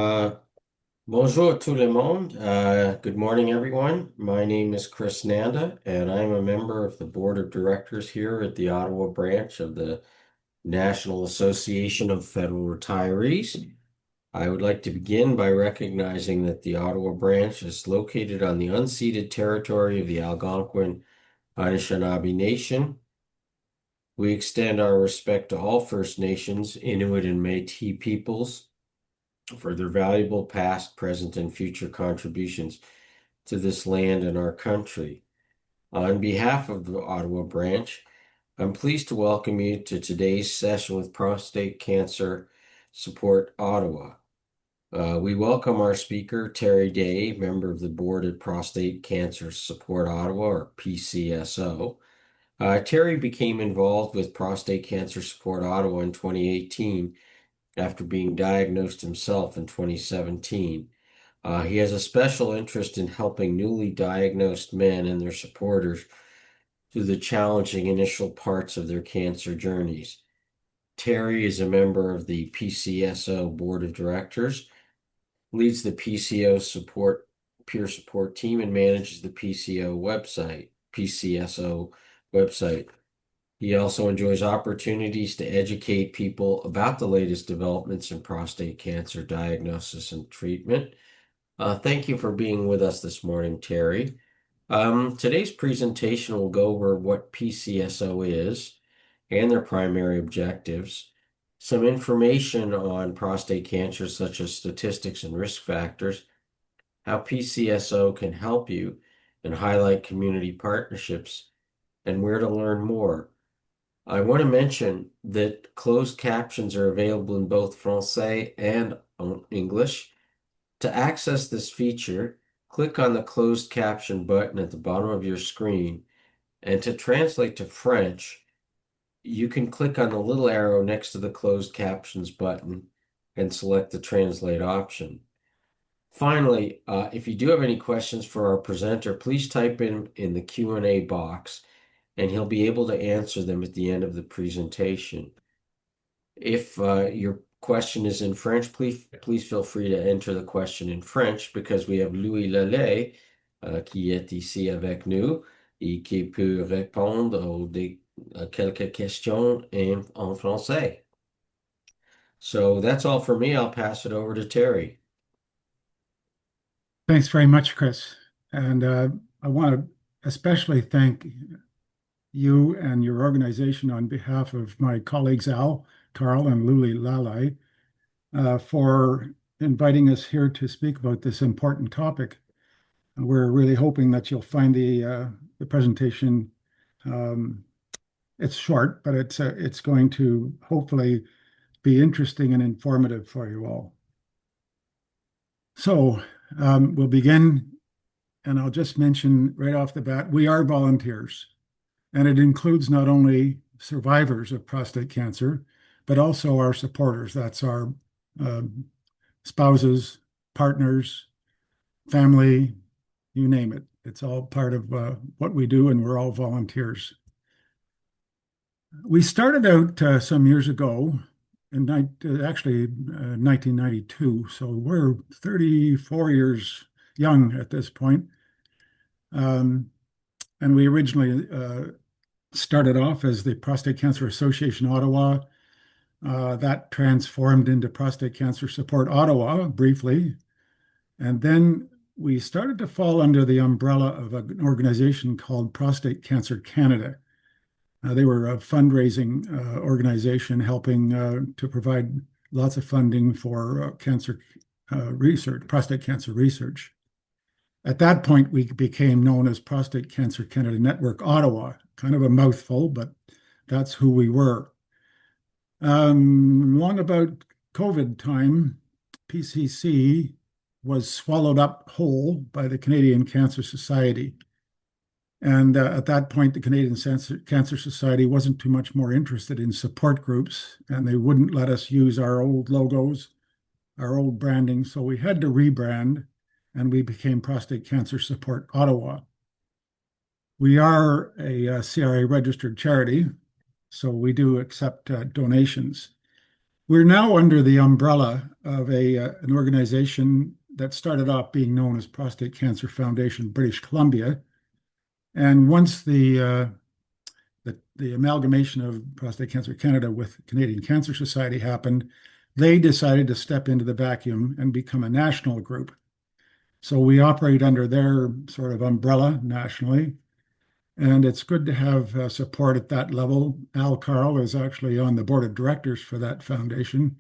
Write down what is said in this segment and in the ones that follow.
Uh, Bonjour tout le monde. Good morning, everyone. My name is Chris Nanda, and I'm a member of the board of directors here at the Ottawa branch of the National Association of Federal Retirees. I would like to begin by recognizing that the Ottawa branch is located on the unceded territory of the Algonquin Anishinaabe Nation. We extend our respect to all First Nations, Inuit, and Métis peoples for their valuable past, present, and future contributions to this land and our country. On behalf of the Ottawa branch, I'm pleased to welcome you to today's session with Prostate Cancer Support Ottawa. We welcome our speaker, Terry Day, member of the board at Prostate Cancer Support Ottawa, or PCSO. Terry became involved with Prostate Cancer Support Ottawa in 2018 after being diagnosed himself in 2017. He has a special interest in helping newly diagnosed men and their supporters through the challenging initial parts of their cancer journeys. Terry is a member of the PCSO Board of Directors, leads the PCO support peer support team, and manages the PCSO website. He also enjoys opportunities to educate people about the latest developments in prostate cancer diagnosis and treatment. Thank you for being with us this morning, Terry. Today's presentation will go over what PCSO is and their primary objectives, some information on prostate cancer, such as statistics and risk factors, how PCSO can help you, and highlight community partnerships, and where to learn more. I want to mention that closed captions are available in both Francais and English. To access this feature, click on the closed caption button at the bottom of your screen, and to translate to French, you can click on the little arrow next to the closed captions button and select the translate option. Finally, if you do have any questions for our presenter, please type in the Q&A box, and he'll be able to answer them at the end of the presentation. If your question is in French, please feel free to enter the question in French, because we have Louis Lallet qui est ici avec nous et qui peut répondre à quelques questions en français. So that's all for me. I'll pass it over to Terry. Thanks very much, Chris. And I want to especially thank you and your organization on behalf of my colleagues Carl, and Luli Lalai for inviting us here to speak about this important topic. And we're really hoping that you'll find the presentation. It's short, but it's going to hopefully be interesting and informative for you all. So we'll begin, and I'll just mention right off the bat, we are volunteers, and it includes not only survivors of prostate cancer, but also our supporters. That's our spouses, partners, family, you name it. It's all part of what we do, and we're all volunteers. We started out some years ago, actually 1992, so we're 34 years young at this point. And we originally started off as the Prostate Cancer Association Ottawa. That transformed into Prostate Cancer Support Ottawa briefly. And then we started to fall under the umbrella of an organization called Prostate Cancer Canada. They were a fundraising organization helping to provide lots of funding for cancer research, prostate cancer research. At that point, we became known as Prostate Cancer Canada Network Ottawa, kind of a mouthful, but that's who we were. Long about COVID time, PCC was swallowed up whole by the Canadian Cancer Society. And at that point, the Canadian Cancer Society wasn't too much more interested in support groups, and they wouldn't let us use our old logos, our old branding. So we had to rebrand, and we became Prostate Cancer Support Ottawa. We are a CRA registered charity, so we do accept donations. We're now under the umbrella of an organization that started off being known as Prostate Cancer Foundation British Columbia. And once the amalgamation of Prostate Cancer Canada with Canadian Cancer Society happened, they decided to step into the vacuum and become a national group. So we operate under their sort of umbrella nationally. And it's good to have support at that level. Al Carl is actually on the board of directors for that foundation,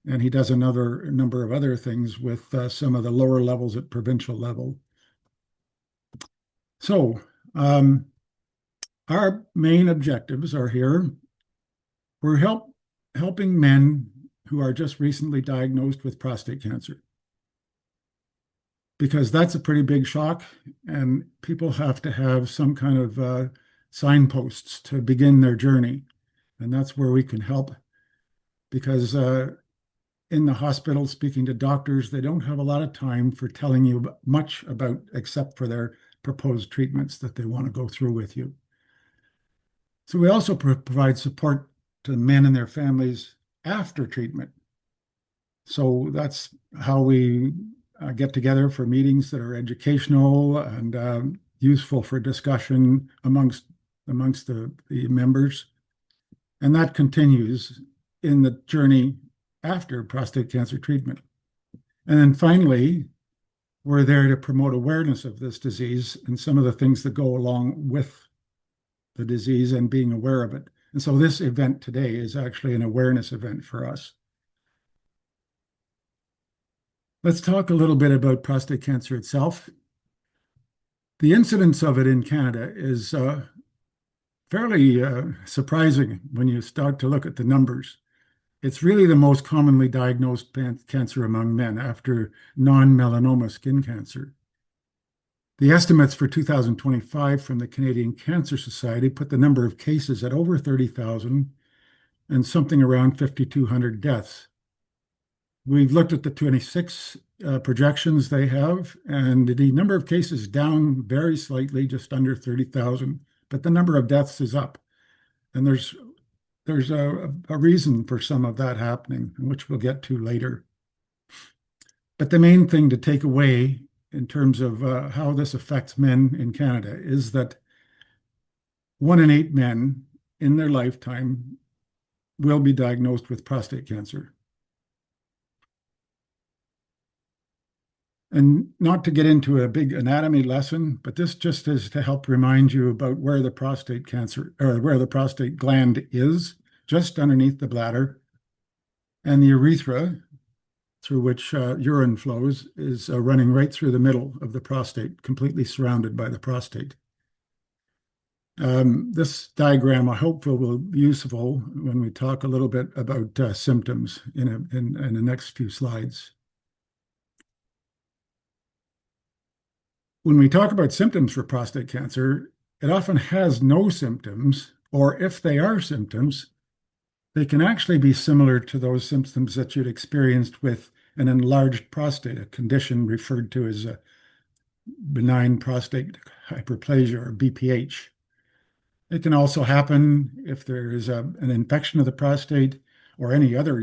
and he does another number of other things with some of the lower levels at provincial level. So our main objectives are here. We're helping men who are just recently diagnosed with prostate cancer, because that's a pretty big shock, and people have to have some kind of signposts to begin their journey. And that's where we can help, because in the hospital, speaking to doctors, they don't have a lot of time for telling you much about, except for their proposed treatments that they want to go through with you. So we also provide support to the men and their families after treatment. So that's how we get together for meetings that are educational and useful for discussion amongst the members. And that continues in the journey after prostate cancer treatment. And then finally, we're there to promote awareness of this disease and some of the things that go along with the disease and being aware of it. And so this event today is actually an awareness event for us. Let's talk a little bit about prostate cancer itself. The incidence of it in Canada is fairly surprising when you start to look at the numbers. It's really the most commonly diagnosed cancer among men after non-melanoma skin cancer. The estimates for 2025 from the Canadian Cancer Society put the number of cases at over 30,000 and something around 5,200 deaths. We've looked at the 26 projections they have, and the number of cases down very slightly, just under 30,000, but the number of deaths is up. And there's a reason for some of that happening, which we'll get to later. But the main thing to take away in terms of how this affects men in Canada is that 1 in 8 men in their lifetime will be diagnosed with prostate cancer. And not to get into a big anatomy lesson, but this just is to help remind you about where the prostate cancer, or where the prostate gland is, just underneath the bladder. And the urethra, through which urine flows, is running right through the middle of the prostate, completely surrounded by the prostate. This diagram, I hope, will be useful when we talk a little bit about symptoms in the next few slides. When we talk about symptoms for prostate cancer, it often has no symptoms, or if they are symptoms, they can actually be similar to those symptoms that you'd experienced with an enlarged prostate, a condition referred to as a benign prostate hyperplasia, or BPH. It can also happen if there is an infection of the prostate or any other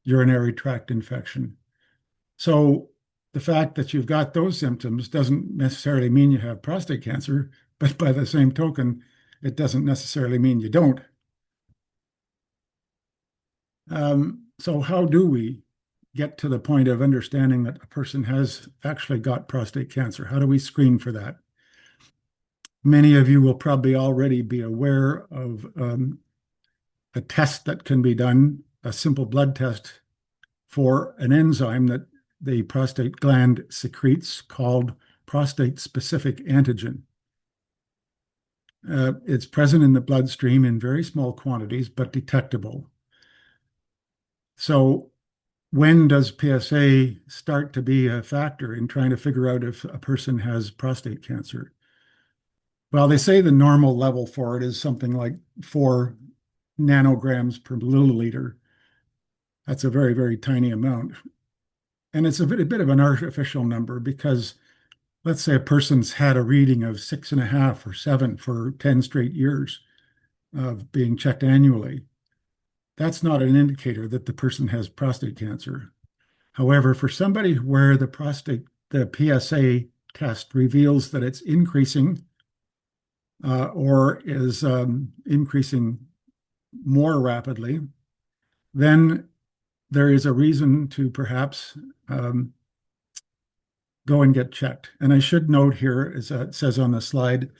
urinary tract infection. So the fact that you've got those symptoms doesn't necessarily mean you have prostate cancer, but by the same token, it doesn't necessarily mean you don't. So how do we get to the point of understanding that a person has actually got prostate cancer? How do we screen for that? Many of you will probably already be aware of a test that can be done, a simple blood test for an enzyme that the prostate gland secretes called prostate-specific antigen. It's present in the bloodstream in very small quantities, but detectable. So when does PSA start to be a factor in trying to figure out if a person has prostate cancer? Well, they say the normal level for it is something like 4 nanograms per milliliter. That's a very, very tiny amount. And it's a bit of an artificial number, because let's say a person's had a reading of 6.5 or 7 for 10 straight years of being checked annually. that's not an indicator that the person has prostate cancer. However, for somebody where the PSA test reveals that it's increasing or is increasing more rapidly, then there is a reason to perhaps go and get checked. And I should note here, as it says on the slide,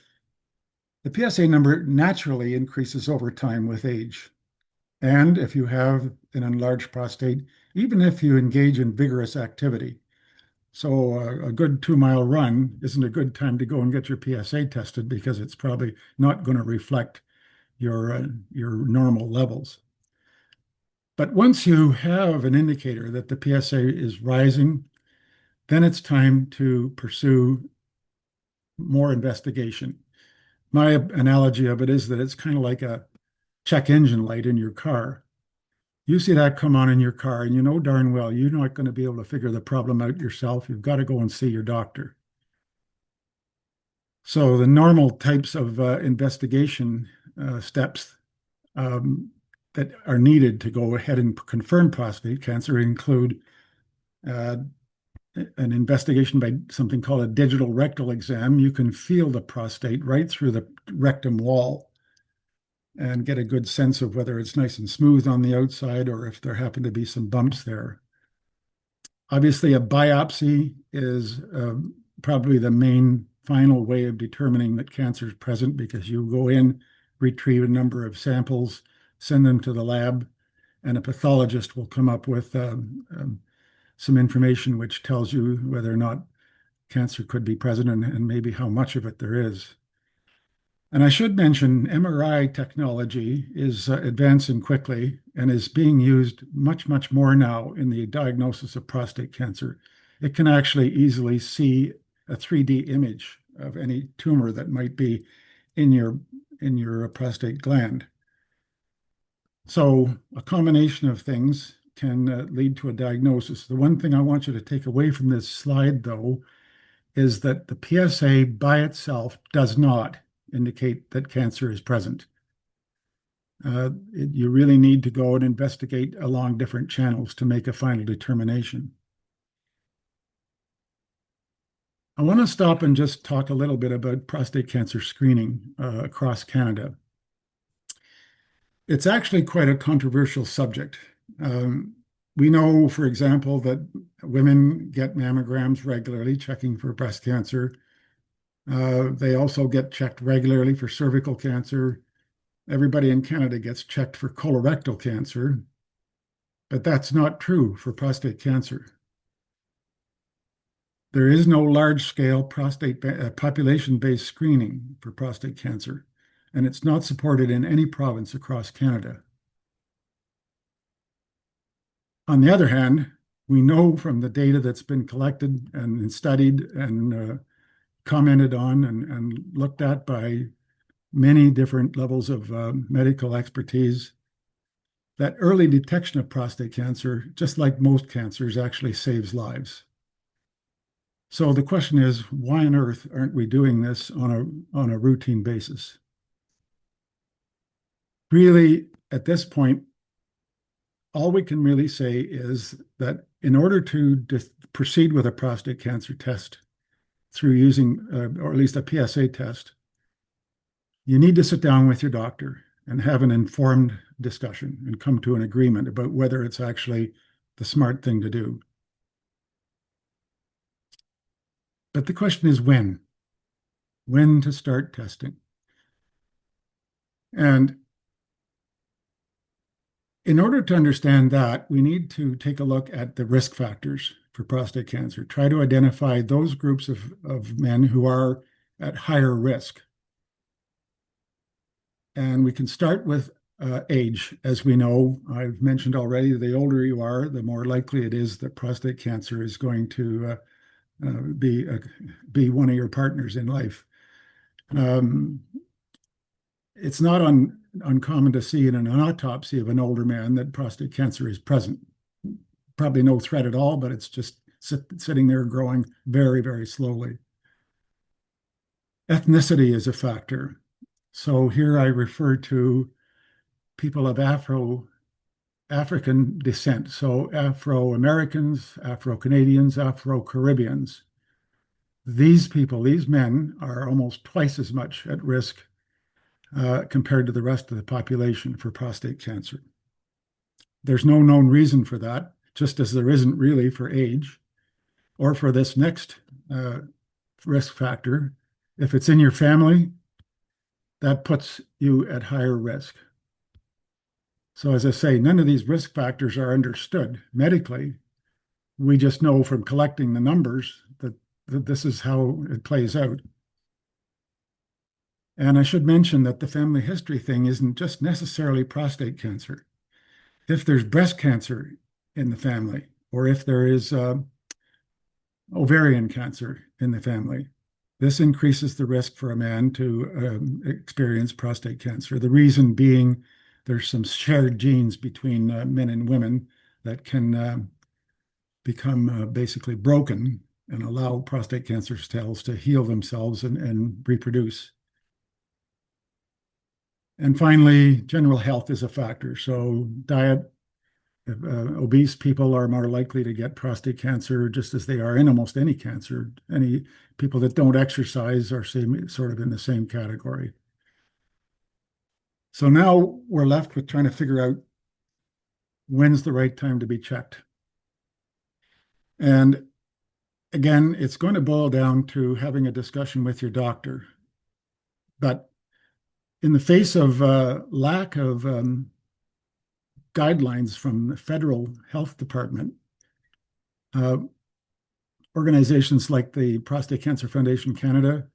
the PSA number naturally increases over time with age. And if you have an enlarged prostate, even if you engage in vigorous activity, so a good 2 mile run isn't a good time to go and get your PSA tested because it's probably not going to reflect your normal levels. But once you have an indicator that the PSA is rising, then it's time to pursue more investigation. My analogy of it is that it's kind of like a check engine light in your car. You see that come on in your car, and you know darn well you're not going to be able to figure the problem out yourself. You've got to go and see your doctor. So the normal types of investigation steps that are needed to go ahead and confirm prostate cancer include uh, an investigation by something called a digital rectal exam. You can feel the prostate right through the rectum wall and get a good sense of whether it's nice and smooth on the outside or if there happen to be some bumps there. Obviously, a biopsy is probably the main final way of determining that cancer is present because you go in, retrieve a number of samples, send them to the lab, and a pathologist will come up with some information which tells you whether or not cancer could be present and maybe how much of it there is. And I should mention MRI technology is advancing quickly and is being used much, much more now in the diagnosis of prostate cancer. It can actually easily see a 3D image of any tumor that might be in your prostate gland. So a combination of things can lead to a diagnosis. The one thing I want you to take away from this slide, though, is that the PSA by itself does not indicate that cancer is present. You really need to go and investigate along different channels to make a final determination. I want to stop and just talk a little bit about prostate cancer screening across Canada. It's actually quite a controversial subject. We know, for example, that women get mammograms regularly, checking for breast cancer. They also get checked regularly for cervical cancer. Everybody in Canada gets checked for colorectal cancer, but that's not true for prostate cancer. There is no large-scale population-based screening for prostate cancer, and it's not supported in any province across Canada. On the other hand, we know from the data that's been collected and studied and commented on and looked at by many different levels of medical expertise that early detection of prostate cancer, just like most cancers, actually saves lives. So the question is, why on earth aren't we doing this on a routine basis? Really, at this point, all we can really say is that in order to proceed with a prostate cancer test through using, or at least a PSA test, you need to sit down with your doctor and have an informed discussion and come to an agreement about whether it's actually the smart thing to do. But the question is when? When to start testing? And in order to understand that, we need to take a look at the risk factors for prostate cancer, try to identify those groups of men who are at higher risk. And we can start with age. As we know, I've mentioned already, the older you are, the more likely it is that prostate cancer is going to be one of your partners in life. It's not uncommon to see in an autopsy of an older man that prostate cancer is present. Probably no threat at all, but it's just sitting there growing very, very slowly. Ethnicity is a factor. So here I refer to people of Afro African descent, so Afro-Americans, Afro-Canadians, Afro-Caribbeans. These people, these men, are almost twice as much at risk compared to the rest of the population for prostate cancer. There's no known reason for that, just as there isn't really for age or for this next uh, risk factor. If it's in your family, that puts you at higher risk. So, as I say, none of these risk factors are understood medically. We just know from collecting the numbers that this is how it plays out. And I should mention that the family history thing isn't just necessarily prostate cancer. If there's breast cancer in the family, or if there is ovarian cancer in the family, this increases the risk for a man to experience prostate cancer. The reason being there's some shared genes between men and women that can become basically broken and allow prostate cancer cells to heal themselves and reproduce. And finally, general health is a factor. So diet, obese people are more likely to get prostate cancer, just as they are in almost any cancer. Any people that don't exercise are sort of in the same category. So now we're left with trying to figure out when's the right time to be checked. And again, it's going to boil down to having a discussion with your doctor. But in the face of lack of guidelines from the federal health department, uh, organizations like the Prostate Cancer Foundation Canada,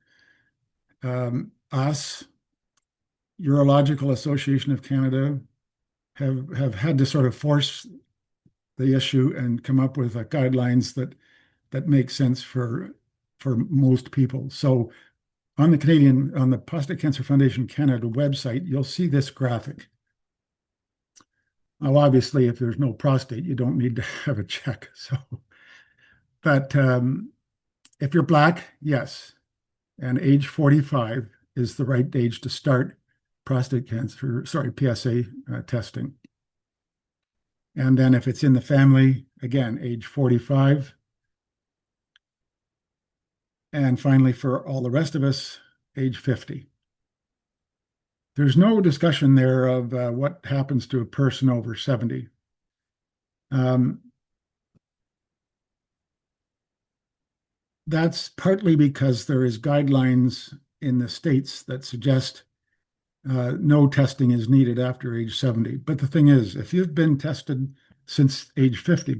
us, Urological Association of Canada have had to sort of force the issue and come up with guidelines that make sense for most people. So on the Prostate Cancer Foundation Canada website, you'll see this graphic. Now, obviously, if there's no prostate, you don't need to have a check. So, but if you're Black, yes, and age 45 is the right age to start PSA testing. And then if it's in the family, again, age 45. And finally, for all the rest of us, age 50. There's no discussion there of what happens to a person over 70. That's partly because there is guidelines in the states that suggest no testing is needed after age 70. But the thing is, if you've been tested since age 50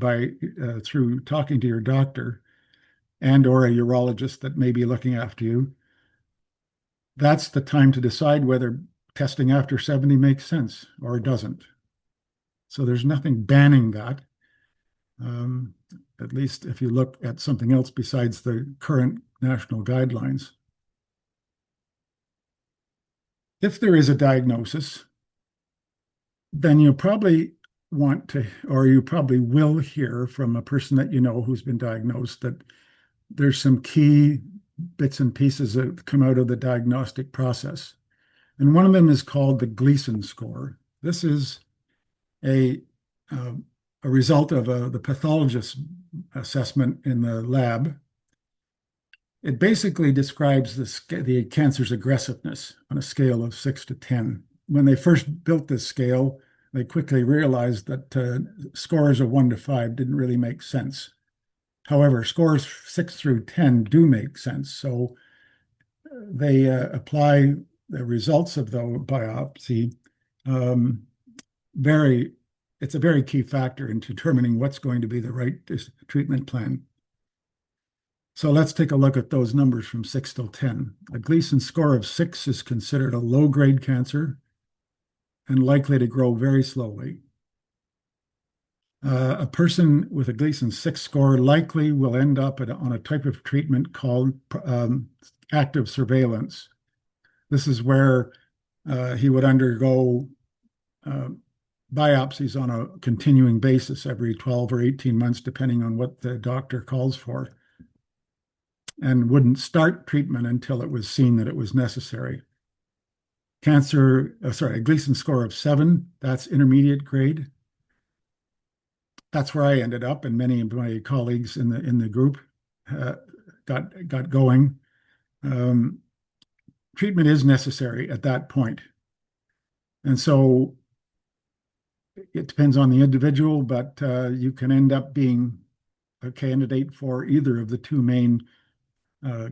through talking to your doctor and or a urologist that may be looking after you, that's the time to decide whether testing after 70 makes sense or doesn't. So there's nothing banning that, at least if you look at something else besides the current national guidelines. If there is a diagnosis, then you probably want to, or you probably will hear from a person that you know who's been diagnosed that there's some key bits and pieces that come out of the diagnostic process. And one of them is called the Gleason score. This is a result of the pathologist's assessment in the lab. It basically describes the cancer's aggressiveness on a scale of 6 to 10. When they first built this scale, they quickly realized that scores of 1 to 5 didn't really make sense. However, scores 6 through 10 do make sense. So they apply the results of the biopsy. It's a very key factor in determining what's going to be the right treatment plan. So let's take a look at those numbers from 6 till 10. A Gleason score of 6 is considered a low-grade cancer and likely to grow very slowly. A person with a Gleason 6 score likely will end up on a type of treatment called active surveillance. This is where he would undergo biopsies on a continuing basis every 12 or 18 months, depending on what the doctor calls for, and wouldn't start treatment until it was seen that it was necessary. A Gleason score of 7, that's intermediate grade. that's where I ended up, and many of my colleagues in the group uh, got going. Um, Treatment is necessary at that point, and so it depends on the individual, but you can end up being a candidate for either of the two main uh,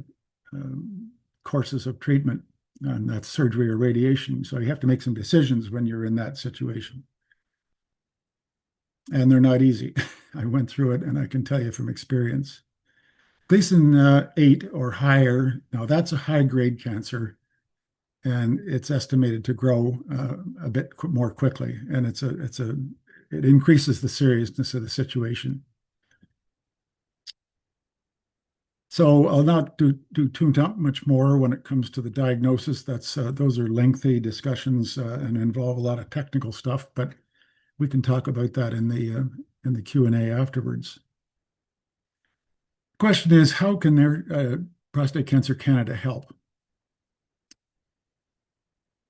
courses of treatment, and that's surgery or radiation. So you have to make some decisions when you're in that situation. And they're not easy. I went through it and I can tell you from experience. Gleason 8 or higher, now that's a high grade cancer and it's estimated to grow a bit more quickly. And it increases the seriousness of the situation. So I'll not do too much more when it comes to the diagnosis. Those are lengthy discussions and involve a lot of technical stuff, but we can talk about that in the Q&A afterwards. Question is, how can Prostate Cancer Canada help?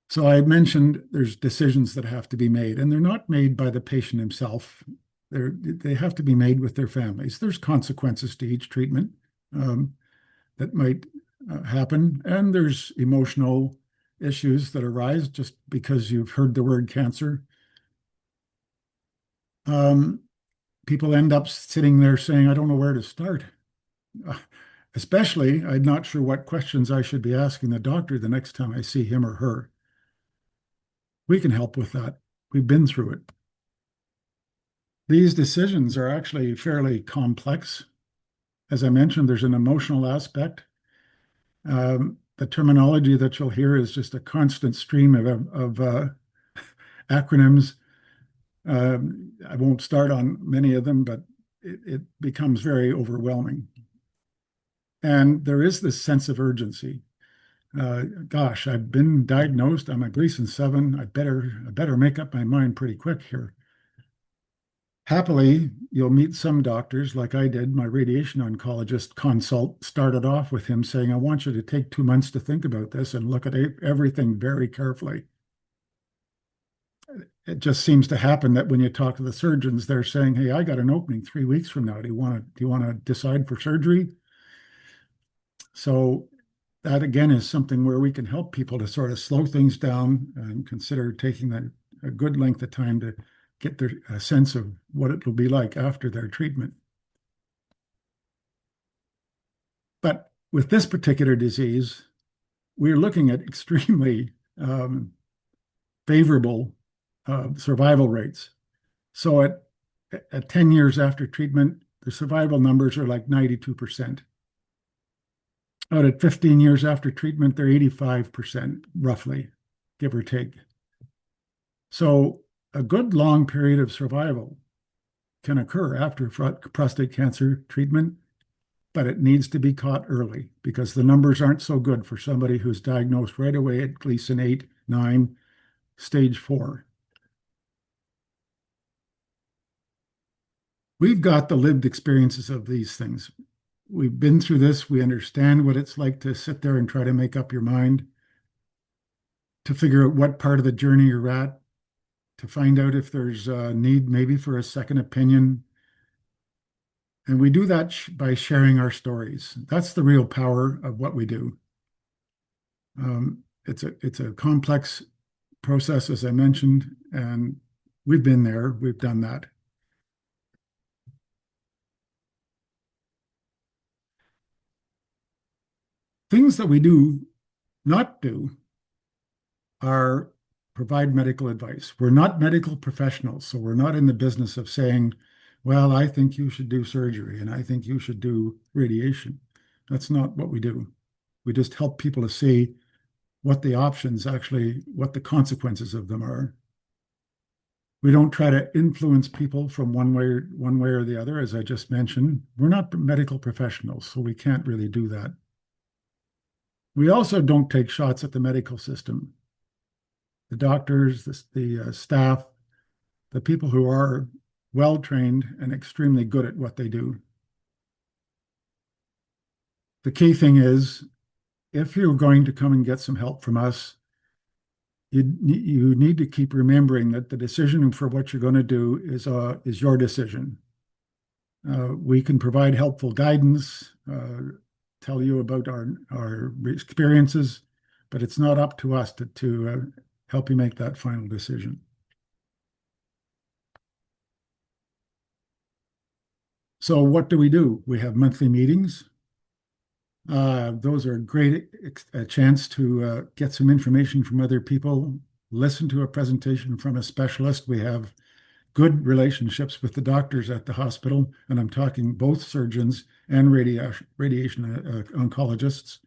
So I mentioned there's decisions that have to be made, and they're not made by the patient himself. They have to be made with their families. There's consequences to each treatment that might happen, and there's emotional issues that arise just because you've heard the word cancer. People end up sitting there saying, I don't know where to start. Especially, I'm not sure what questions I should be asking the doctor the next time I see him or her. We can help with that. We've been through it. These decisions are actually fairly complex. As I mentioned, there's an emotional aspect. The terminology that you'll hear is just a constant stream of acronyms. I won't start on many of them, but it becomes very overwhelming. And there is this sense of urgency. Gosh, I've been diagnosed. I'm a Gleason 7. I better make up my mind pretty quick here. Happily, you'll meet some doctors like I did. My radiation oncologist consult started off with him saying, I want you to take 2 months to think about this and look at everything very carefully. It just seems to happen that when you talk to the surgeons, they're saying, hey, I got an opening 3 weeks from now. Do you want to decide for surgery? So that again is something where we can help people to sort of slow things down and consider taking a good length of time to get a sense of what it will be like after their treatment. But with this particular disease, we're looking at extremely favorable survival rates. So at 10 years after treatment, the survival numbers are like 92%. Out at 15 years after treatment, they're 85%, roughly, give or take. So a good long period of survival can occur after prostate cancer treatment, but it needs to be caught early because the numbers aren't so good for somebody who's diagnosed right away at Gleason 8, 9, stage 4. We've got the lived experiences of these things. We've been through this. We understand what it's like to sit there and try to make up your mind, to figure out what part of the journey you're at, to find out if there's a need maybe for a second opinion. And we do that by sharing our stories. That's the real power of what we do. It's a complex process, as I mentioned, and we've been there. We've done that. Things that we do not do are provide medical advice. We're not medical professionals, so we're not in the business of saying, well, I think you should do surgery and I think you should do radiation. That's not what we do. We just help people to see what the options actually, what the consequences of them are. We don't try to influence people from one way or the other, as I just mentioned. We're not medical professionals, so we can't really do that. We also don't take shots at the medical system. The doctors, the staff, the people who are well trained and extremely good at what they do. The key thing is, if you're going to come and get some help from us, you need to keep remembering that the decision for what you're going to do is your decision. We can provide helpful guidance, tell you about our experiences, but it's not up to us to help you make that final decision. So what do we do? We have monthly meetings. Those are a great chance to get some information from other people, listen to a presentation from a specialist. We have good relationships with the doctors at the hospital, and I'm talking both surgeons and radiation oncologists.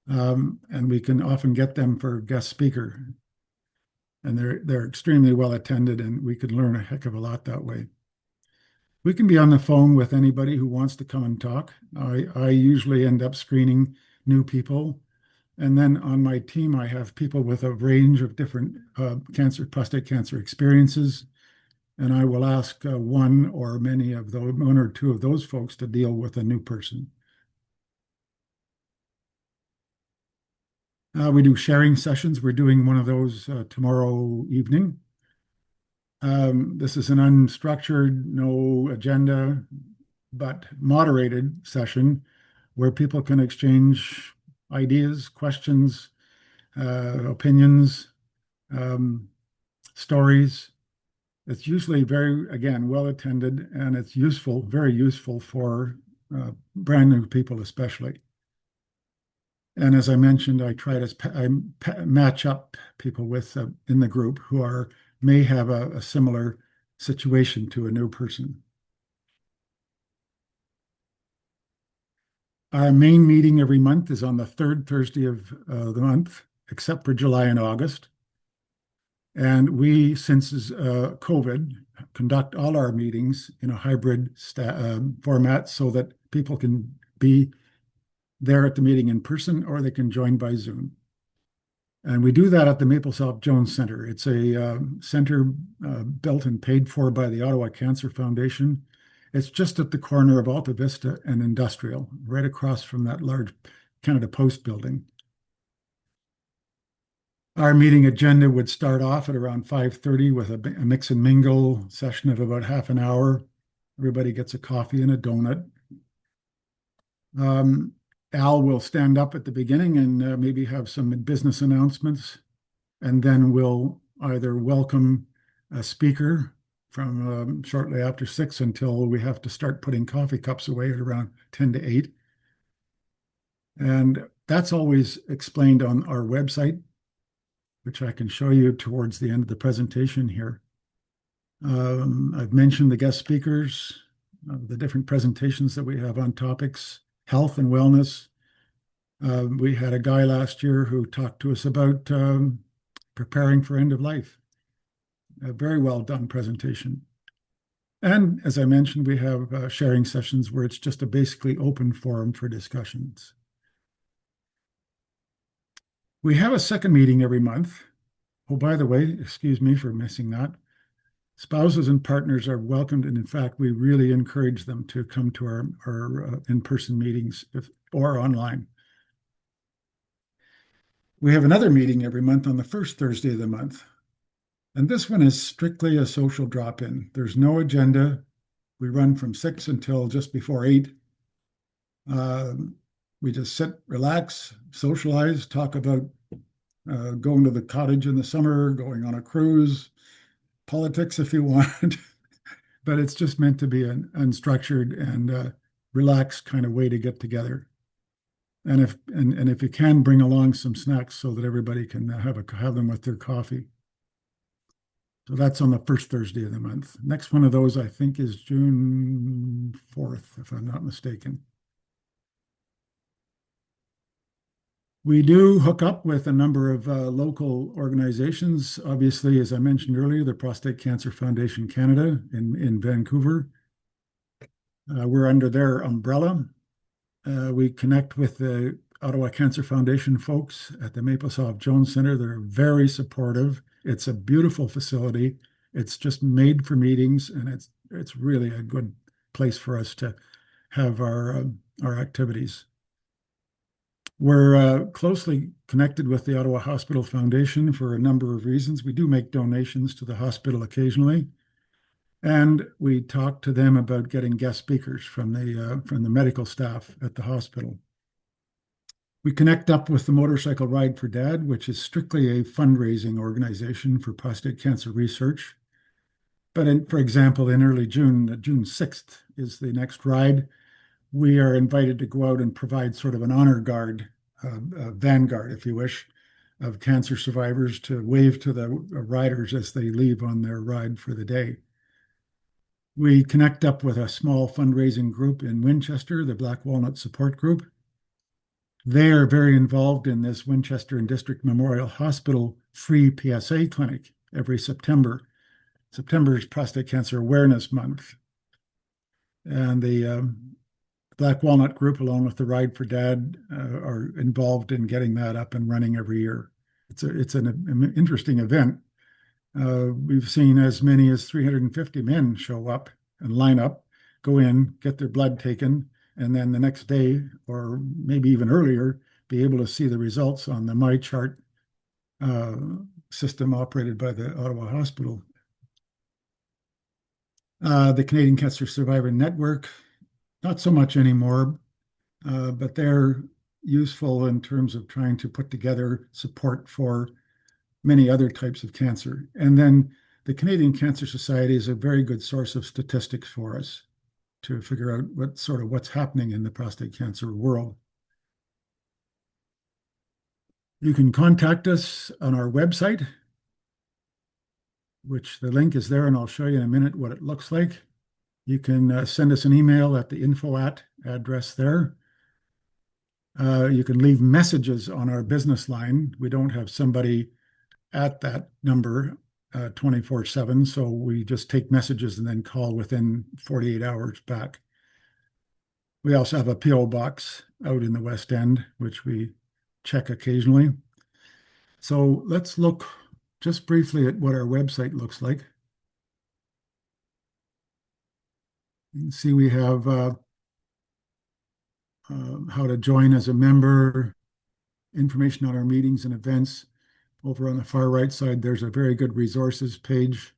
And we can often get them for guest speaker, and they're extremely well attended, and we could learn a heck of a lot that way. We can be on the phone with anybody who wants to come and talk. I usually end up screening new people. And then on my team, I have people with a range of different prostate cancer experiences. And I will ask one or two of those folks to deal with a new person. We do sharing sessions. We're doing one of those tomorrow evening. This is an unstructured, no agenda, but moderated session where people can exchange ideas, questions, opinions, stories. It's usually again, well attended, and it's useful, very useful for brand new people, especially. And as I mentioned, I try to match up people with in the group who may have a similar situation to a new person. Our main meeting every month is on the third Thursday of the month, except for July and August. And we, since COVID, conduct all our meetings in a hybrid format so that people can be there at the meeting in person or they can join by Zoom. And we do that at the Maplesoft Jones Center. It's a center built and paid for by the Ottawa Cancer Foundation. It's just at the corner of Alta Vista and Industrial, right across from that large Canada Post building. Our meeting agenda would start off at around 5:30 with a mix and mingle session of about half an hour. Everybody gets a coffee and a donut. Al will stand up at the beginning and maybe have some business announcements, and then we'll either welcome a speaker from shortly after 6 until we have to start putting coffee cups away at around 10 to 8. And that's always explained on our website, which I can show you towards the end of the presentation here. I've mentioned the guest speakers, the different presentations that we have on topics, health and wellness. We had a guy last year who talked to us about preparing for end of life. A very well done presentation. And as I mentioned, we have sharing sessions where it's just a basically open forum for discussions. We have a second meeting every month. Oh, by the way, excuse me for missing that. Spouses and partners are welcomed, and in fact, we really encourage them to come to our in-person meetings or online. We have another meeting every month on the first Thursday of the month, and this one is strictly a social drop-in. There's no agenda. We run from 6 until just before 8. We just sit, relax, socialize, talk about going to the cottage in the summer, going on a cruise, politics if you want, but it's just meant to be an unstructured and relaxed kind of way to get together. And if you can, bring along some snacks so that everybody can have them with their coffee. So that's on the first Thursday of the month. Next one of those, I think, is June 4th, if I'm not mistaken. We do hook up with a number of local organizations. Obviously, as I mentioned earlier, the Prostate Cancer Foundation Canada in Vancouver. We're under their umbrella. We connect with the Ottawa Cancer Foundation folks at the Maplesoft Jones Center. They're very supportive. It's a beautiful facility. It's just made for meetings, and it's really a good place for us to have our activities. We're closely connected with the Ottawa Hospital Foundation for a number of reasons. We do make donations to the hospital occasionally, and we talk to them about getting guest speakers from the medical staff at the hospital. We connect up with the Motorcycle Ride for Dad, which is strictly a fundraising organization for prostate cancer research. But for example, in early June, June 6th is the next ride. We are invited to go out and provide sort of an honor guard, a vanguard, if you wish, of cancer survivors to wave to the riders as they leave on their ride for the day. We connect up with a small fundraising group in Winchester, the Black Walnut Support Group. They are very involved in this Winchester and District Memorial Hospital free PSA clinic every September. September is Prostate Cancer Awareness Month. And the Black Walnut Group, along with the Ride for Dad, are involved in getting that up and running every year. It's an interesting event. We've seen as many as 350 men show up and line up, go in, get their blood taken, and then the next day, or maybe even earlier, be able to see the results on the MyChart system operated by the Ottawa Hospital. The Canadian Cancer Survivor Network, not so much anymore, but they're useful in terms of trying to put together support for many other types of cancer. And then the Canadian Cancer Society is a very good source of statistics for us to figure out what's happening in the prostate cancer world. You can contact us on our website, which the link is there, and I'll show you in a minute what it looks like. You can send us an email at the info@ address there. You can leave messages on our business line. We don't have somebody at that number 24/7, so we just take messages and then call within 48 hours back. We also have a PO box out in the West End, which we check occasionally. So let's look just briefly at what our website looks like. You can see we have how to join as a member, information on our meetings and events. Over on the far right side, there's a very good resources page.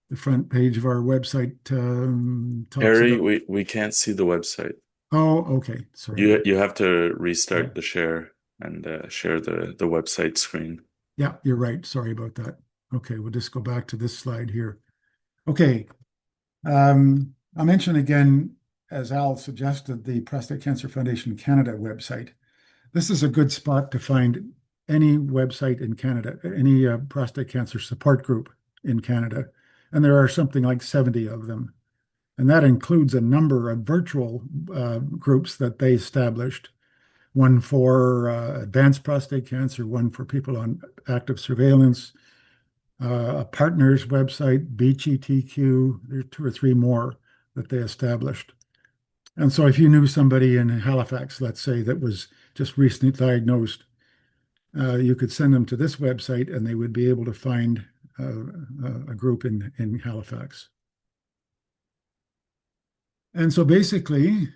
The front page of our website talks Harry, about. we can't see the website. Oh, okay. Sorry You about you have to restart that. the share and share the website screen. Yeah, you're right. Sorry about that. Okay, we'll just go back to this slide here. Okay. I'll mention again, as Al suggested, the Prostate Cancer Foundation Canada website. This is a good spot to find any website in Canada, any prostate cancer support group in Canada. And there are something like 70 of them. And that includes a number of virtual groups that they established, one for advanced prostate cancer, one for people on active surveillance, a partners website, BGTQ. There's two or three more that they established. And so if you knew somebody in Halifax, let's say, that was just recently diagnosed, you could send them to this website and they would be able to find a group in Halifax. And so basically,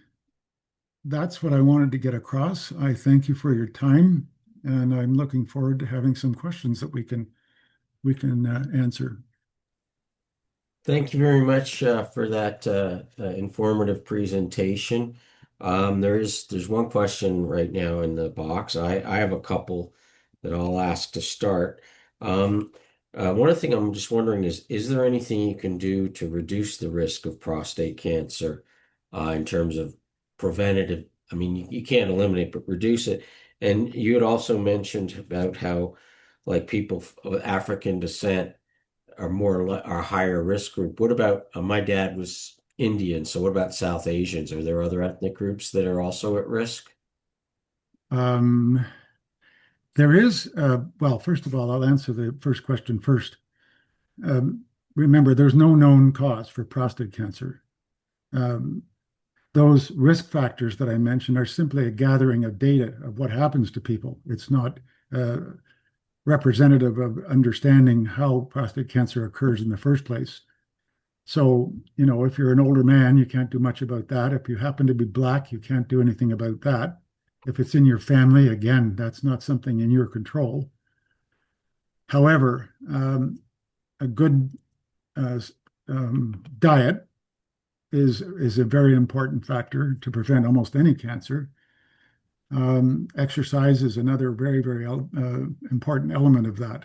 that's what I wanted to get across. I thank you for your time, and I'm looking forward to having some questions that we can answer. Thank you very much for that informative presentation. There's one question right now in the box. I have a couple that I'll ask to start. One of the things I'm just wondering is there anything you can do to reduce the risk of prostate cancer in terms of preventative? I mean, you can't eliminate, but reduce it. And you had also mentioned about how, like, people of African descent are higher risk group. What about my dad was Indian, so what about South Asians? Are there other ethnic groups that are also at risk? Um, there is, well, first of all, I'll answer the first question first. Remember, there's no known cause for prostate cancer. Um, those risk factors that I mentioned are simply a gathering of data of what happens to people. It's not representative of understanding how prostate cancer occurs in the first place. So, if you're an older man, you can't do much about that. If you happen to be black, you can't do anything about that. If it's in your family, again, that's not something in your control. However, a good diet is a very important factor to prevent almost any cancer. Exercise is another very important element of that.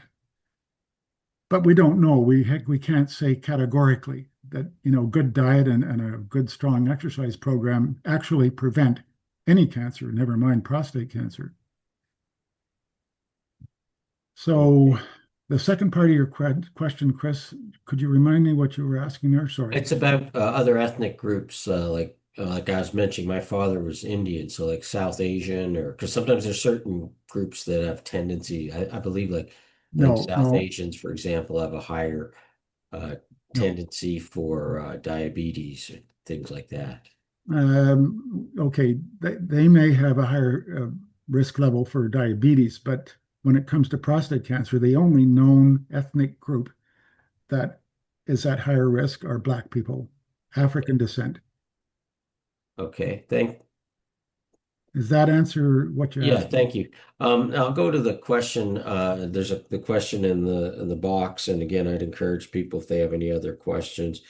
But we don't know. We can't say categorically that good diet and a good strong exercise program actually prevent any cancer, never mind prostate cancer. So the second part of your question, Chris, could you remind me what you were asking there? Sorry. It's about other ethnic groups, like I was mentioning. My father was Indian, so like South Asian, or because sometimes there's certain groups that have tendency. I believe, like I think No, South no, Asians, for example, have a higher uh, no. tendency for diabetes and things like that. Okay, they may have a higher risk level for diabetes, but when it comes to prostate cancer, the only known ethnic group that is at higher risk are Black people, African descent. Okay, Does that answer what you're yeah, asking? thank you. I'll go to the question. There's the question in the box, and again, I'd encourage people if they have any other questions.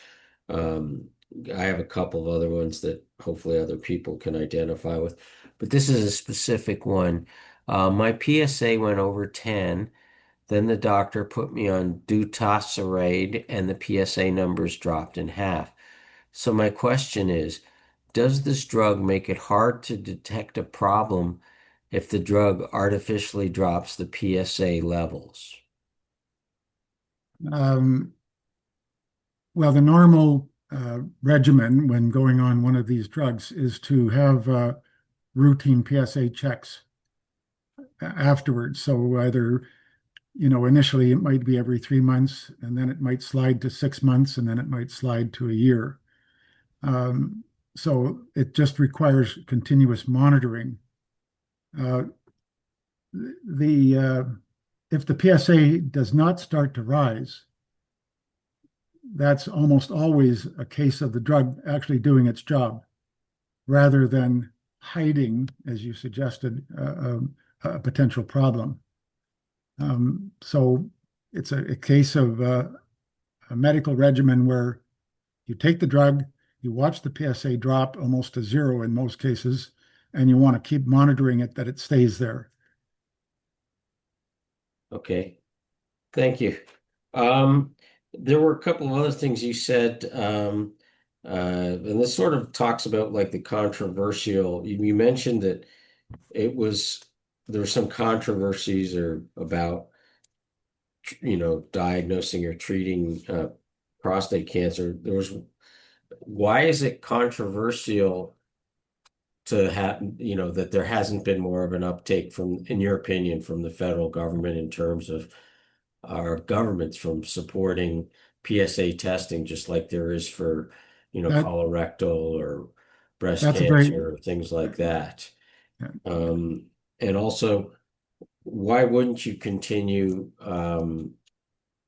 Um, I have a couple of other ones that hopefully other people can identify with, but this is a specific one. My PSA went over 10. Then the doctor put me on dutasteride, and the PSA numbers dropped in half. So my question is, does this drug make it hard to detect a problem if the drug artificially drops the PSA levels? Um, well, the normal regimen when going on one of these drugs is to have routine PSA checks afterwards. So either, initially it might be every 3 months, and then it might slide to 6 months, and then it might slide to a year. Um, so it just requires continuous monitoring. Uh, the If the PSA does not start to rise, that's almost always a case of the drug actually doing its job rather than hiding, as you suggested, a potential problem. So it's a case of a medical regimen where you take the drug, you watch the PSA drop almost to zero in most cases, and you want to keep monitoring it that it stays there. Okay, thank you. Um, there were a couple of other things you said, and this sort of talks about like the controversial. You mentioned that it was there were some controversies or about diagnosing or treating prostate cancer. Why is it controversial to have, that there hasn't been more of an uptake from, in your opinion, from the federal government in terms of our governments from supporting PSA testing, just like there is for, That colorectal or breast that's a very cancer or things like that. yeah. Um, and also, why wouldn't you continue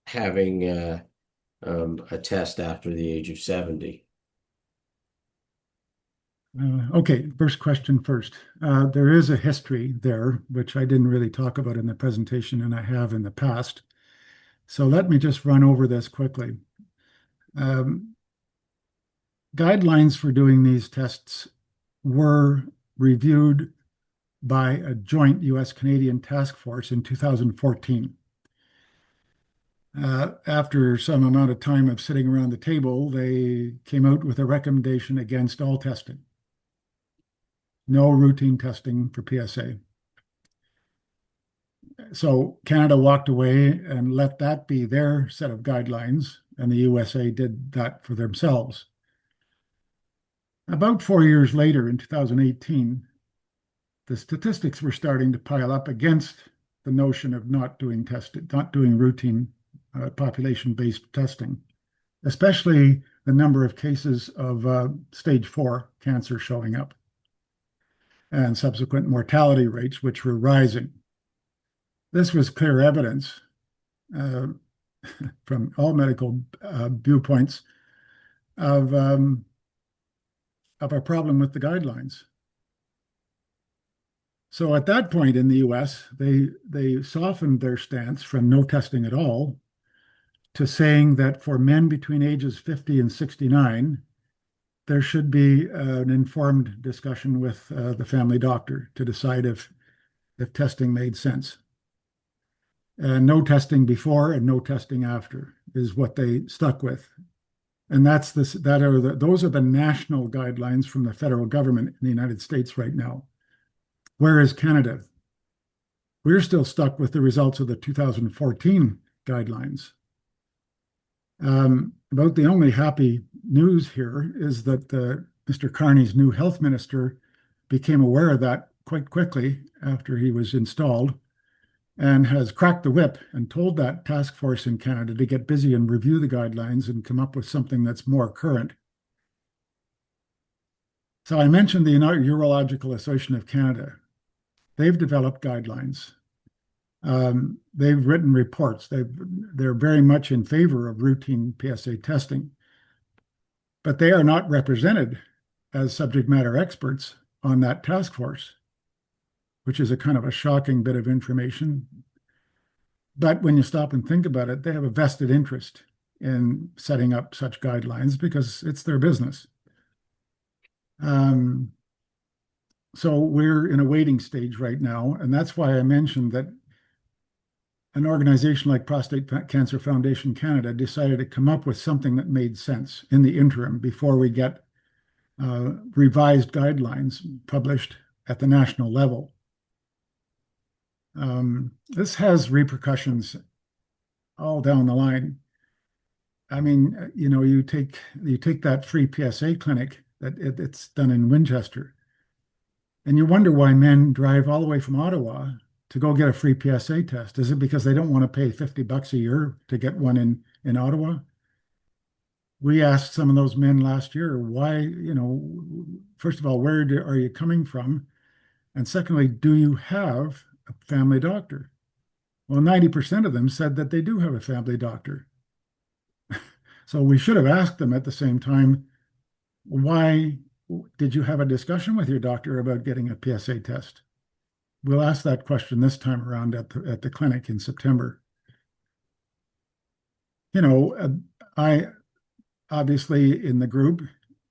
having a test after the age of 70? Okay, first question first. There is a history there, which I didn't really talk about in the presentation, and I have in the past. So let me just run over this quickly. Um, Guidelines for doing these tests were reviewed by a joint US-Canadian task force in 2014. After some amount of time of sitting around the table, they came out with a recommendation against all testing. No routine testing for PSA. So Canada walked away and let that be their set of guidelines, and the USA did that for themselves. About 4 years later, in 2018, the statistics were starting to pile up against the notion of not doing routine population-based testing, especially the number of cases of stage 4 cancer showing up and subsequent mortality rates, which were rising. This was clear evidence uh, from all medical viewpoints of a problem with the guidelines. So at that point in the US, they softened their stance from no testing at all to saying that for men between ages 50 and 69, there should be an informed discussion with the family doctor to decide if testing made sense. And no testing before and no testing after is what they stuck with. And those are the national guidelines from the federal government in the United States right now. Where is Canada? We're still stuck with the results of the 2014 guidelines. About the only happy news here is that Mr. Carney's new health minister became aware of that quite quickly after he was installed and has cracked the whip and told that task force in Canada to get busy and review the guidelines and come up with something that's more current. So I mentioned the Urological Association of Canada. They've developed guidelines. They've written reports. They're very much in favor of routine PSA testing, but they are not represented as subject matter experts on that task force, which is a kind of a shocking bit of information. But when you stop and think about it, they have a vested interest in setting up such guidelines because it's their business. So we're in a waiting stage right now, and that's why I mentioned that an organization like Prostate Cancer Foundation Canada decided to come up with something that made sense in the interim before we get revised guidelines published at the national level. This has repercussions all down the line. I mean, you take that free PSA clinic it's done in Winchester, and you wonder why men drive all the way from Ottawa to go get a free PSA test. Is it because they don't want to pay $50 a year to get one in Ottawa? We asked some of those men last year, why, first of all, where are you coming from? And secondly, do you have a family doctor? Well, 90% of them said that they do have a family doctor. So we should have asked them at the same time, why did you have a discussion with your doctor about getting a PSA test? We'll ask that question this time around at the clinic in September. I obviously in the group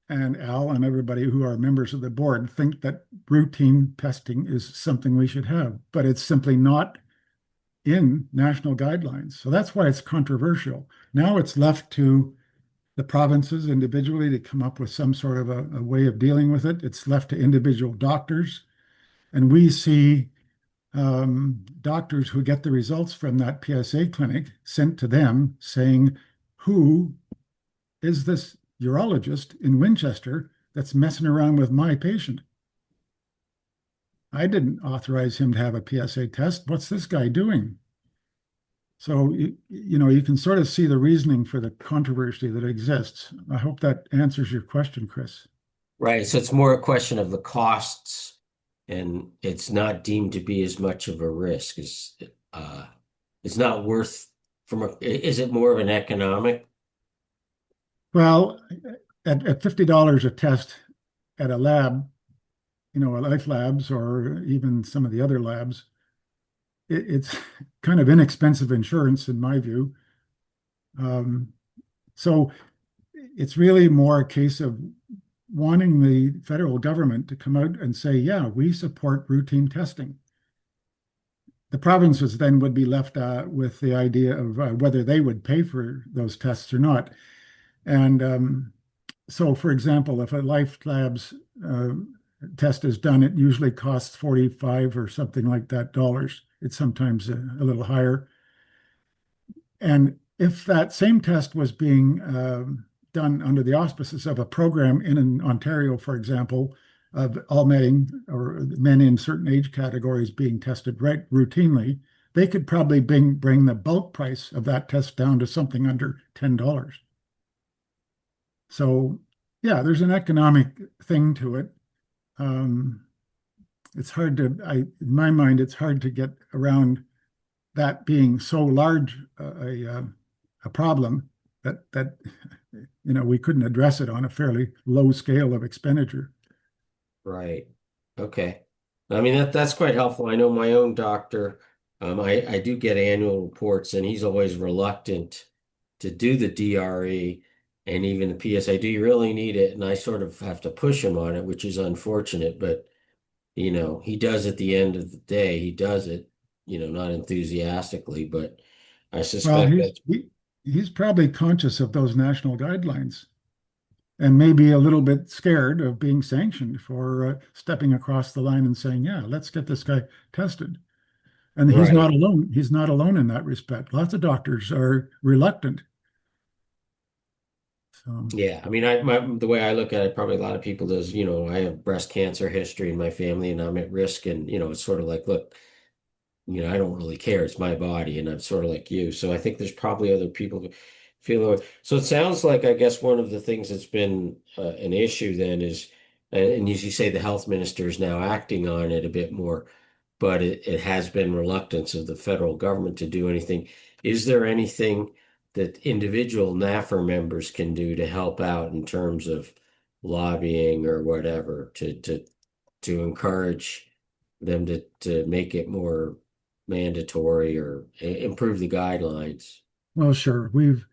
and Al and everybody who are members of the board think that routine testing is something we should have, but it's simply not in national guidelines. So that's why it's controversial. Now it's left to the provinces individually to come up with some sort of a way of dealing with it. It's left to individual doctors. And we see doctors who get the results from that PSA clinic sent to them saying, who is this urologist in Winchester that's messing around with my patient? I didn't authorize him to have a PSA test. What's this guy doing? So, you can sort of see the reasoning for the controversy that exists. I hope that answers your question, Chris. Right. So it's more a question of the costs, and it's not deemed to be as much of a risk. It's not worth is it more of an economic? Well, at $50 a test at a lab, a Life Labs or even some of the other labs, it's kind of inexpensive insurance in my view. So it's really more a case of wanting the federal government to come out and say, yeah, we support routine testing. The provinces then would be left with the idea of whether they would pay for those tests or not. And so, for example, if a Life Labs test is done, it usually costs 45 or something like that dollars. It's sometimes a little higher. And if that same test was being done under the auspices of a program in Ontario, for example, of all men or men in certain age categories being tested right routinely, they could probably bring the bulk price of that test down to something under $10. So, yeah, there's an economic thing to it. It's hard in my mind, it's hard to get around that being so large a problem that we couldn't address it on a fairly low scale of expenditure. Right. Okay. I mean, that's quite helpful. I know my own doctor, I do get annual reports, and he's always reluctant to do the DRE and even the PSA. Do you really need it? And I sort of have to push him on it, which is unfortunate, but he does at the end of the day, he does it, not enthusiastically, but I Well, suspect that, he's probably conscious of those national guidelines and maybe a little bit scared of being sanctioned for stepping across the line and saying, "Yeah, let's get this guy tested." And he's not right. alone. He's not alone in that respect. Lots of doctors are reluctant. So, Yeah, I mean, the way I look at it, probably a lot of people does, I have breast cancer history in my family and I'm at risk. And, it's sort of like, look, I don't really care. It's my body, and I'm sort of like you. So I think there's probably other people who feel that way. So it sounds like, I guess, one of the things that's been an issue then is, and as you say, the health minister is now acting on it a bit more, but it has been reluctance of the federal government to do anything. Is there anything that individual NAFR members can do to help out in terms of lobbying or whatever to encourage them to make it more mandatory or improve the guidelines? well, sure. We've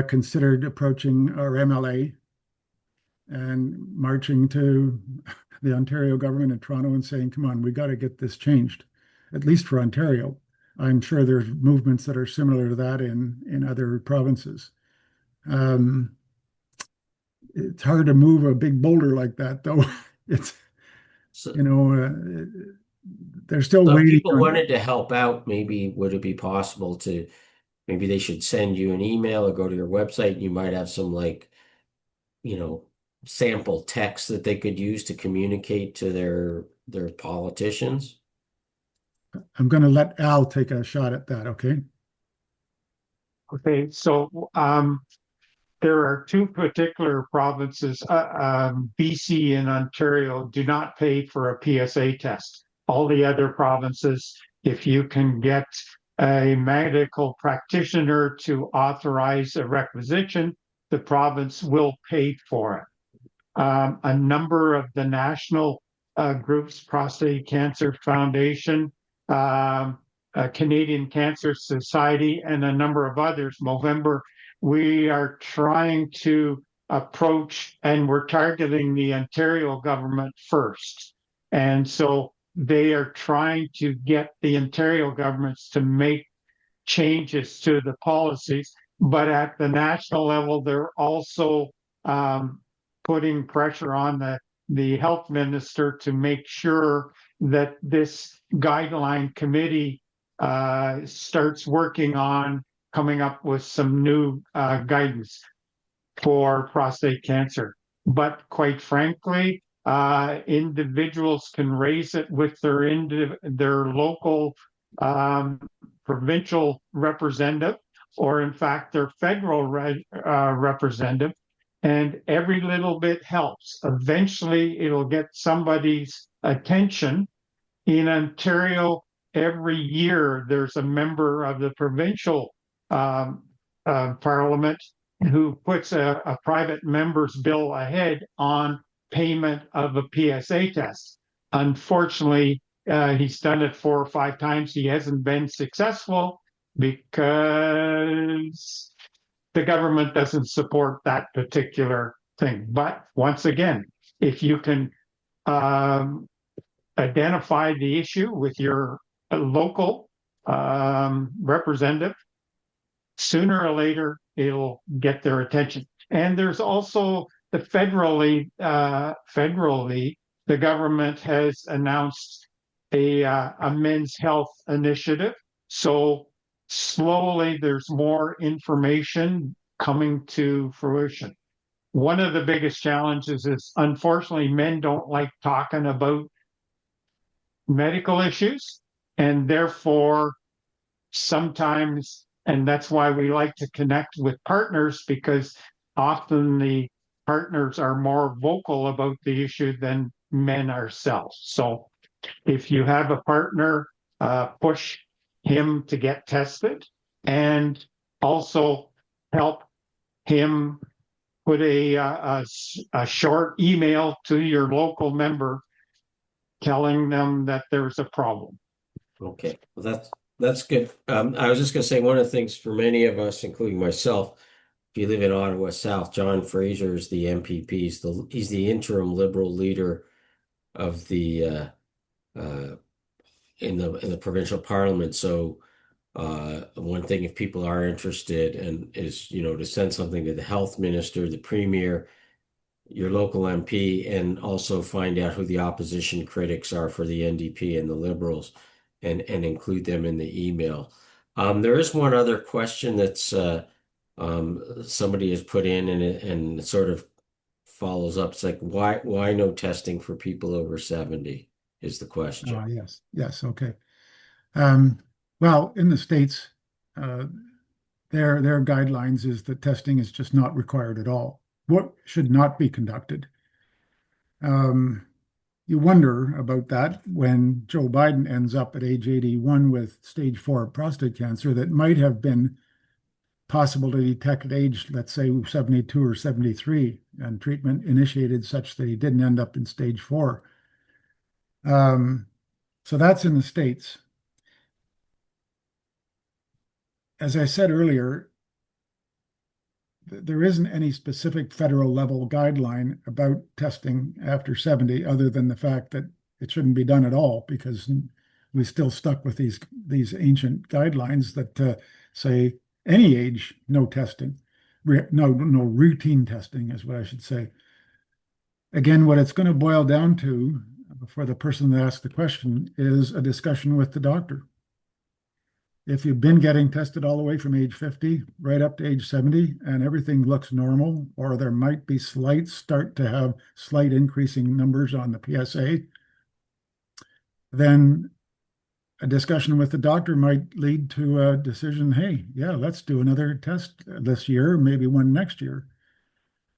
considered approaching our MLA and marching to the Ontario government in Toronto and saying, "Come on, we got to get this changed, at least for Ontario." I'm sure there's movements that are similar to that in other provinces. Um, it's hard to move a big boulder like that, though. It's So, you know they're still so if waiting people on. wanted to help out, maybe would it be possible to maybe they should send you an email or go to your website? You might have some like, you know, sample text that they could use to communicate to their politicians. I'm going to let Al take a shot at that. Okay. Okay, so there are two particular provinces, BC and Ontario, do not pay for a PSA test. All the other provinces, if you can get a medical practitioner to authorize a requisition, the province will pay for it. A number of the national groups, Prostate Cancer Foundation, Canadian Cancer Society, and a number of others, Movember, we are trying to approach and we're targeting the Ontario government first. And so they are trying to get the Ontario governments to make changes to the policies, but at the national level, they're also um, putting pressure on the health minister to make sure that this guideline committee starts working on coming up with some new guidance for prostate cancer. But quite frankly, individuals can raise it with their local provincial representative, or in fact, their federal representative. And every little bit helps. Eventually, it'll get somebody's attention. In Ontario, every year there's a member of the provincial um, parliament who puts a private member's bill ahead on payment of a PSA test. Unfortunately, he's done it 4 or 5 times. He hasn't been successful because the government doesn't support that particular thing. But once again, if you can um, identify the issue with your local representative, sooner or later it'll get their attention. And there's also the federally, the government has announced a men's health initiative. So slowly there's more information coming to fruition. One of the biggest challenges is, unfortunately, men don't like talking about medical issues, and therefore sometimes, and that's why we like to connect with partners, because often the partners are more vocal about the issue than men ourselves. So if you have a partner, push him to get tested, and also help him put a short email to your local member telling them that there's a problem. Okay, well, that's good. I was just going to say one of the things for many of us, including myself, if you live in Ottawa South, John Fraser is the MPP. He's the interim Liberal leader of the uh, in the provincial parliament. So one thing, if people are interested, and is to send something to the health minister, the premier, your local MP, and also find out who the opposition critics are for the NDP and the Liberals, and include them in the email. There is one other question that's somebody has put in, and it sort of follows up. It's like, why no testing for people over 70 is the question. Yes, okay. Um, well, in the States, uh, their guidelines is that testing is just not required at all. What should not be conducted? Um, you wonder about that when Joe Biden ends up at age 81 with stage 4 prostate cancer that might have been possible to detect at age, let's say, 72 or 73, and treatment initiated such that he didn't end up in stage 4. So that's in the States. As I said earlier, there isn't any specific federal level guideline about testing after 70, other than the fact that it shouldn't be done at all, because we still stuck with these ancient guidelines that say any age, no testing, no routine testing is what I should say. Again, what it's going to boil down to for the person that asked the question is a discussion with the doctor. If you've been getting tested all the way from age 50 right up to age 70 and everything looks normal, or there might be start to have slight increasing numbers on the PSA, then a discussion with the doctor might lead to a decision, hey, yeah, let's do another test this year, maybe one next year.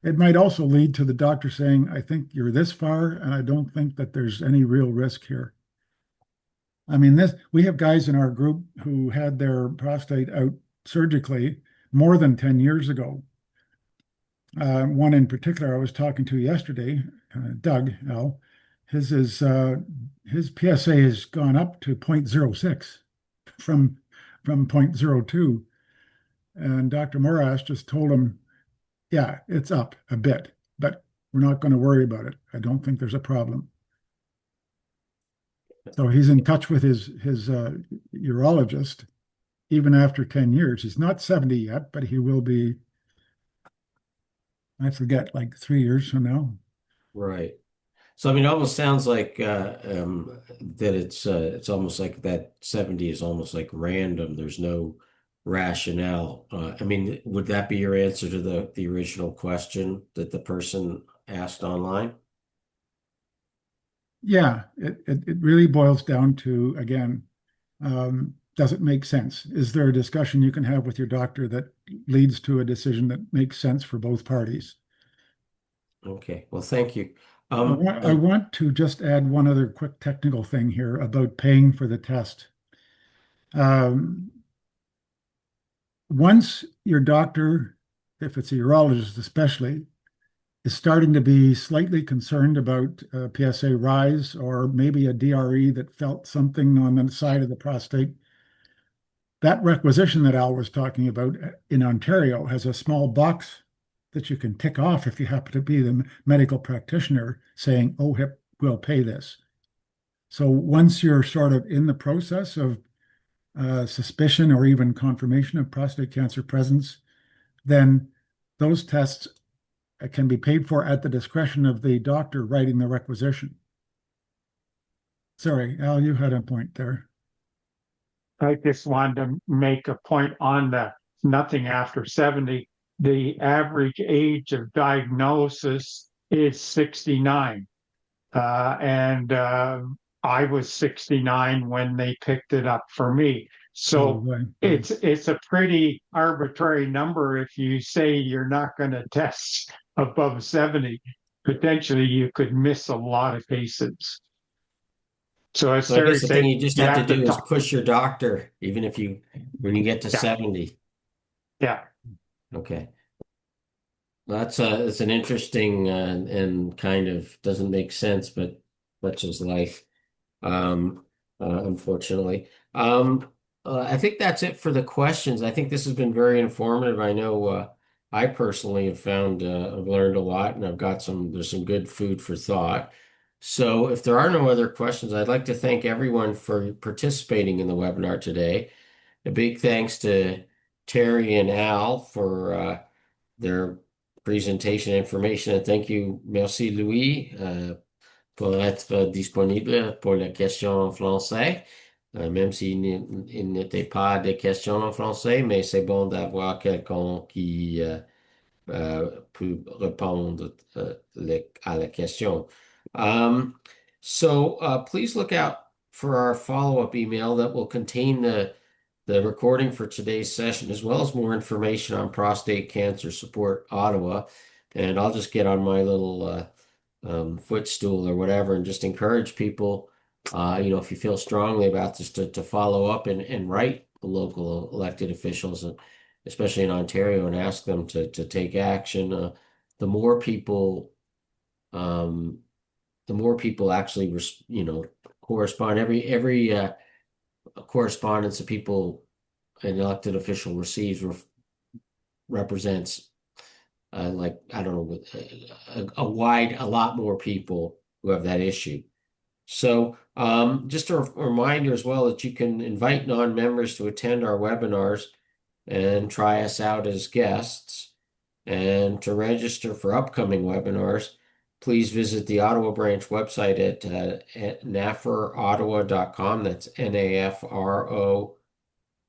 It might also lead to the doctor saying, I think you're this far, and I don't think that there's any real risk here. I mean, we have guys in our group who had their prostate out surgically more than 10 years ago. One in particular I was talking to yesterday, Doug L. His PSA has gone up to 0.06 from 0.02. And Dr. Morash just told him, yeah, it's up a bit, but we're not going to worry about it. I don't think there's a problem. So he's in touch with his urologist even after 10 years. He's not 70 yet, but he will be, I forget, like 3 years from now. Right. So I mean, it almost sounds like that it's almost like that 70 is almost like random. There's no rationale. I mean, would that be your answer to the original question that the person asked online? Yeah, it really boils down to, again, does it make sense? Is there a discussion you can have with your doctor that leads to a decision that makes sense for both parties? Okay. Well, thank you. I want to just add one other quick technical thing here about paying for the test. Um, Once your doctor, if it's a urologist especially, is starting to be slightly concerned about PSA rise or maybe a DRE that felt something on the side of the prostate, that requisition that Al was talking about in Ontario has a small box that you can tick off if you happen to be the medical practitioner saying, OHIP will pay this. So once you're sort of in the process of suspicion or even confirmation of prostate cancer presence, then those tests can be paid for at the discretion of the doctor writing the requisition. Sorry, Al, you had a point there. I just wanted to make a point on the nothing after 70. The average age of diagnosis is 69. And I was 69 when they picked it up for me. So it's a pretty arbitrary number. If you say you're not going to test above 70, potentially you could miss a lot of cases. So as So I Terry guess the said, thing you just you have to do is talk. push your doctor, even if when you get to Yeah. 70. Yeah. Okay. Well, it's an interesting and kind of doesn't make sense, but such is life. unfortunately. I think that's it for the questions. I think this has been very informative. I know I personally have found I've learned a lot, and there's some good food for thought. So if there are no other questions, I'd like to thank everyone for participating in the webinar today. A big thanks to Terry and Al for their presentation information. And thank you, merci Louis, pour être disponible pour les questions en français. Même s'il n'était pas de questions en français, mais c'est bon d'avoir quelqu'un qui peut répondre à la question. So please look out for our follow-up email that will contain the recording for today's session, as well as more information on Prostate Cancer Support Ottawa. And I'll just get on my little footstool or whatever and just encourage people, if you feel strongly about this, to follow up and write the local elected officials, especially in Ontario, and ask them to take action. The more people, actually, correspond. Every correspondence that an elected official receives represents like, I don't know, a lot more people who have that issue. So just a reminder as well that you can invite non-members to attend our webinars and try us out as guests. And to register for upcoming webinars, please visit the Ottawa branch website at nafrottawa.com. That's NAFRO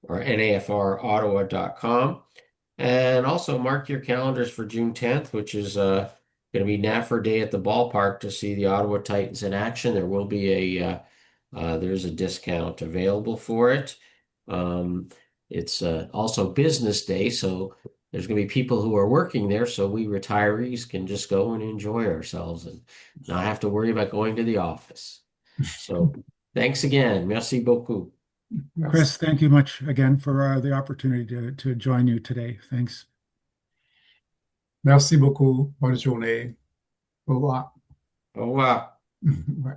or NAFRottawa.com. And also mark your calendars for June 10th, which is going to be NAFR Day at the ballpark to see the Ottawa Titans in action. There will be there's a discount available for it. It's also business day, so there's going to be people who are working there, so we retirees can just go and enjoy ourselves and not have to worry about going to the office. So thanks again. Merci beaucoup. Chris, thank you much again for the opportunity to join you today. Thanks. Merci beaucoup. Bonne journée. Au revoir. Au revoir. Ouais.